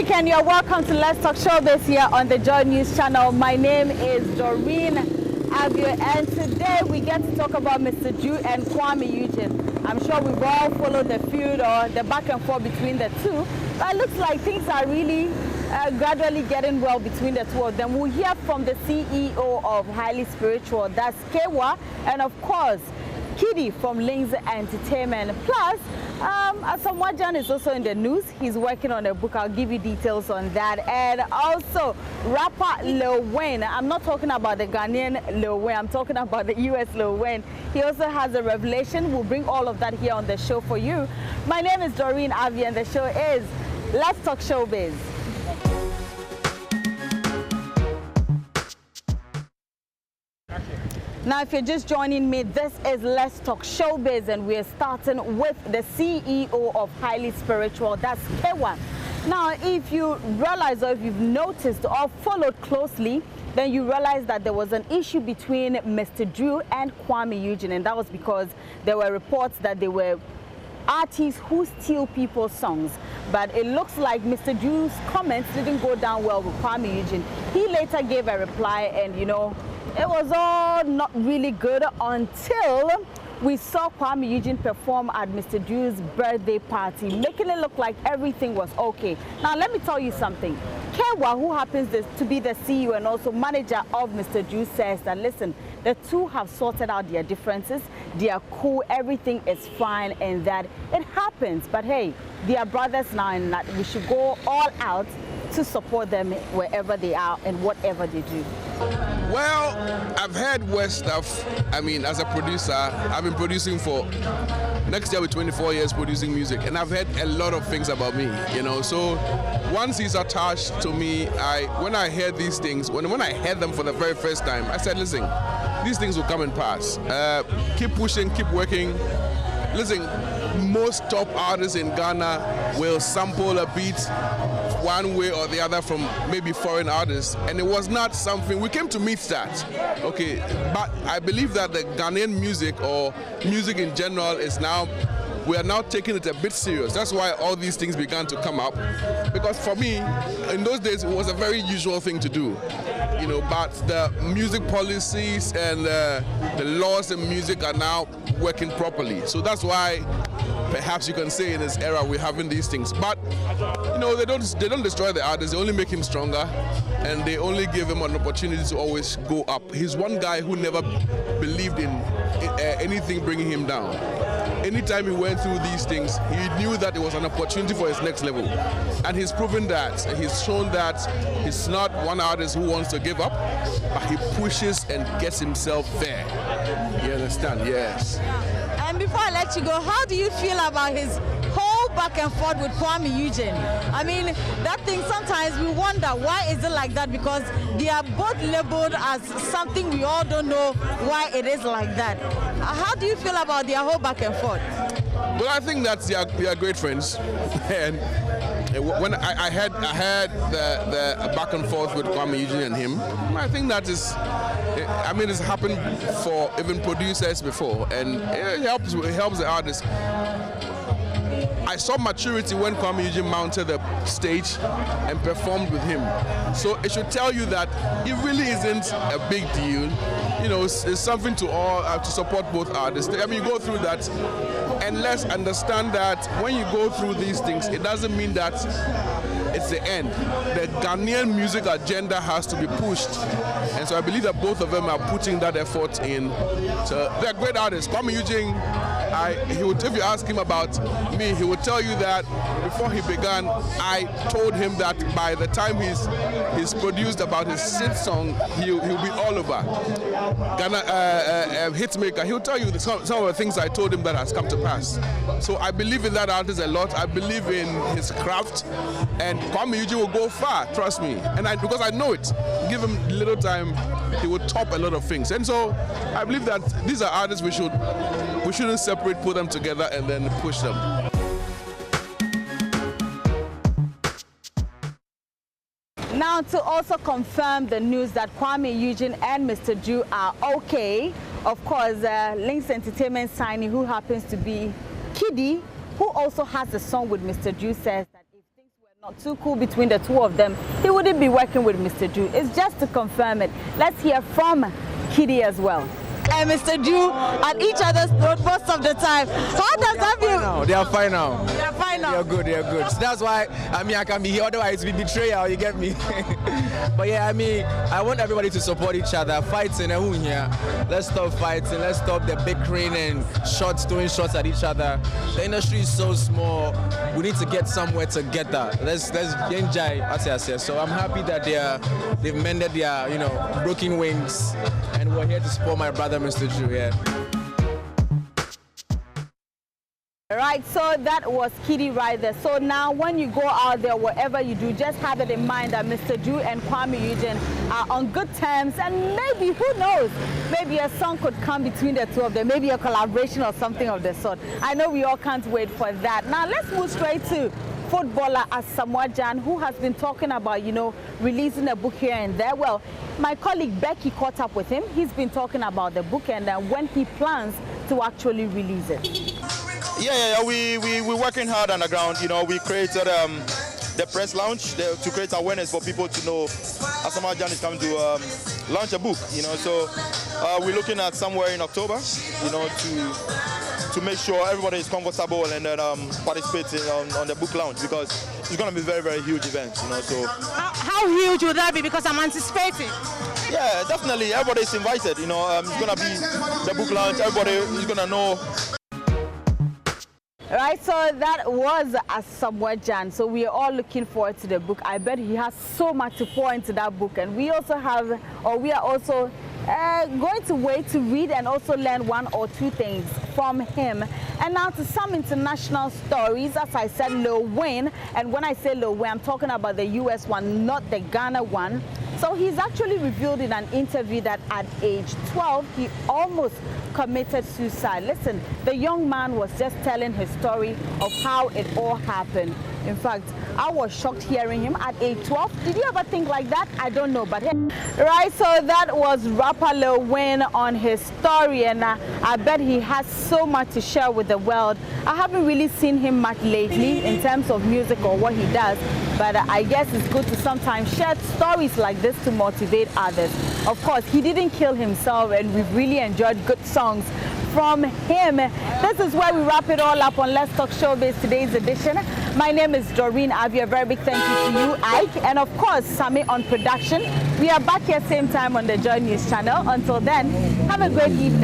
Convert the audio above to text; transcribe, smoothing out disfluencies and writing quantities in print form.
weekend. You're welcome to Let's Talk Showbiz here on the JoyNews channel. My name is Doreen Avio, and today we get to talk about Mr. Ju and Kwame Eugene. I'm sure we've all followed the feud or the back and forth between the two, but it looks like things are really gradually getting well between the two of them. We'll hear from the CEO of Highly Spiritual, that's Kewa, and of course, Kiddy from Links Entertainment. Plus, Asamoah is also in the news. He's working on a book. I'll give you details on that. And also, rapper Lil Wayne. I'm not talking about the Ghanaian Lil Wayne. I'm talking about the US Lil Wayne. He also has a revelation. We'll bring all of that here on the show for you. My name is Doreen Avio, and the show is Let's Talk Showbiz. Now, if you're just joining me, this is Let's Talk Showbiz, and we're starting with the CEO of Highly Spiritual, that's Kewa. Now, if you realize, or if you've noticed or followed closely, then you realize that there was an issue between Mr. Ju and Kwame Eugene, and that was because there were reports that they were artists who steal people's songs. But it looks like Mr. Ju's comments didn't go down well with Kwame Eugene. He later gave a reply, and you know, it was all not really good until we saw Kwame Eugene perform at Mr. Ju's birthday party, making it look like everything was okay. Now, let me tell you something. Kewa, who happens to be the CEO and also manager of Mr. Ju, says that, listen, the two have sorted out their differences. They are cool. Everything is fine, and that it happens. But hey, they are brothers now, and that we should go all out to support them wherever they are and whatever they do. Well, I've heard Westlife. I mean, as a producer, I've been producing for next year with 24 years producing music, and I've heard a lot of things about me, you know. So once he's attached to me, when I heard these things, when I heard them for the very first time, I said, listen, these things will come and pass. Keep pushing, keep working. Listen, most top artists in Ghana will sample a beat one way or the other from maybe foreign artists, and it was not something we came to meet that. Okay, but I believe that the Ghanaian music or music in general is now, we are now taking it a bit serious. That's why all these things began to come up, because for me, in those days, it was a very usual thing to do. You know, but the music policies and the laws in music are now working properly. So that's why perhaps you can say in this era we're having these things. But you know, they don't destroy the artist, they only make him stronger, and they only give him an opportunity to always go up. He's one guy who never believed in anything bringing him down. Anytime he went through these things, he knew that it was an opportunity for his next level. And he's proven that. And he's shown that he's not one artist who wants to give up, but he pushes and gets himself there. You understand? Yes. And before I let you go, how do you feel about his whole back and forth with Kwame Eugene? I mean, that thing, sometimes we wonder, why is it like that? Because they are both labeled as something we all don't know why it is like that. How do you feel about their whole back and forth? Well, I think that they are great friends. And when I had the back and forth with Kwame Eugene and him, I think that is, I mean, it's happened for even producers before, and it helps the artists. I saw maturity when Kwame Eugene mounted the stage and performed with him. So it should tell you that it really isn't a big deal. You know, it's something to all to support both artists. I mean, you go through that, and let's understand that when you go through these things, it doesn't mean that it's the end. The Ghanaian music agenda has to be pushed, and so I believe that both of them are putting that effort in. So they're great artists. Kwame Eugene, if you ask him about me, he would tell you that before he began, I told him that by the time he's produced about his 6th song, he'll be all over. Ghana hitmaker, he'll tell you some of the things I told him that has come to pass. So I believe in that artist a lot. I believe in his craft, and Kwame Eugene will go far, trust me. And because I know it, give him little time, he will top a lot of things. And so I believe that these are artists we shouldn't separate, put them together and then push them. Now, to also confirm the news that Kwame Eugene and Mr. Ju are okay, of course, Links Entertainment signee, who happens to be Kiddy, who also has a song with Mr. Ju, says that if things were Not too cool between the two of them, he wouldn't be working with Mr. Ju. It's just to confirm it. Let's hear from Kitty as well. And Mr. Ju at each other's throat most of the time. How does that feel? They are fine now. They are fine now. They are good, they are good. So that's why, I mean, I can be here, otherwise it'd be betrayal, you get me? But yeah, I mean, I want everybody to support each other, fighting and here. Let's stop fighting, let's stop the bickering and throwing shots at each other. The industry is so small, we need to get somewhere together. Let's enjoy, as I said. So I'm happy that they've mended their, broken wings, and we're here to support my brother, Mr. Ju, yeah. Right, so that was Kitty right there. So now when you go out there, whatever you do, just have it in mind that Mr. Ju and Kwame Eugene are on good terms, and maybe, who knows, maybe a song could come between the two of them, maybe a collaboration or something of the sort. I know we all can't wait for that. Now let's move straight to footballer Asamoah Gyan, who has been talking about, releasing a book here and there. Well, my colleague Becky caught up with him. He's been talking about the book and when he plans to actually release it. Yeah, we're working hard on the ground. We created the press launch to create awareness for people to know Asamoah Gyan is coming to launch a book. So we're looking at somewhere in October, to make sure everybody is comfortable and then participating on the book launch, because it's going to be a very, very huge event. So how huge would that be? Because I'm anticipating. Yeah, definitely. Everybody's invited. It's going to be the book launch. Everybody is going to know. Right, so that was Asamoah Gyan. So we are all looking forward to the book. I bet he has so much to pour into that book, and we also have, or we are also going to wait to read and also learn one or two things from him. And now to some international stories. As I said, Lil Wayne, and when I say Lil Wayne, I'm talking about the US one, not the Ghana one. So he's actually revealed in an interview that at age 12, he almost committed suicide. Listen, the young man was just telling his story of how it all happened. In fact, I was shocked hearing him at age 12. Did you ever think like that? I don't know, but hey. Right, so that was rapper Lil Wayne on his story, and I bet he has so much to share with the world. I haven't really seen him much lately in terms of music or what he does, but I guess it's good to sometimes share stories like this to motivate others. Of course, he didn't kill himself, and we've really enjoyed good songs from him. This is where we wrap it all up on Let's Talk Showbiz today's edition. My name is Doreen Avio. A very big thank you to you, Ike, and of course, Sami on production. We are back here same time on the JoyNews channel. Until then, have a great evening.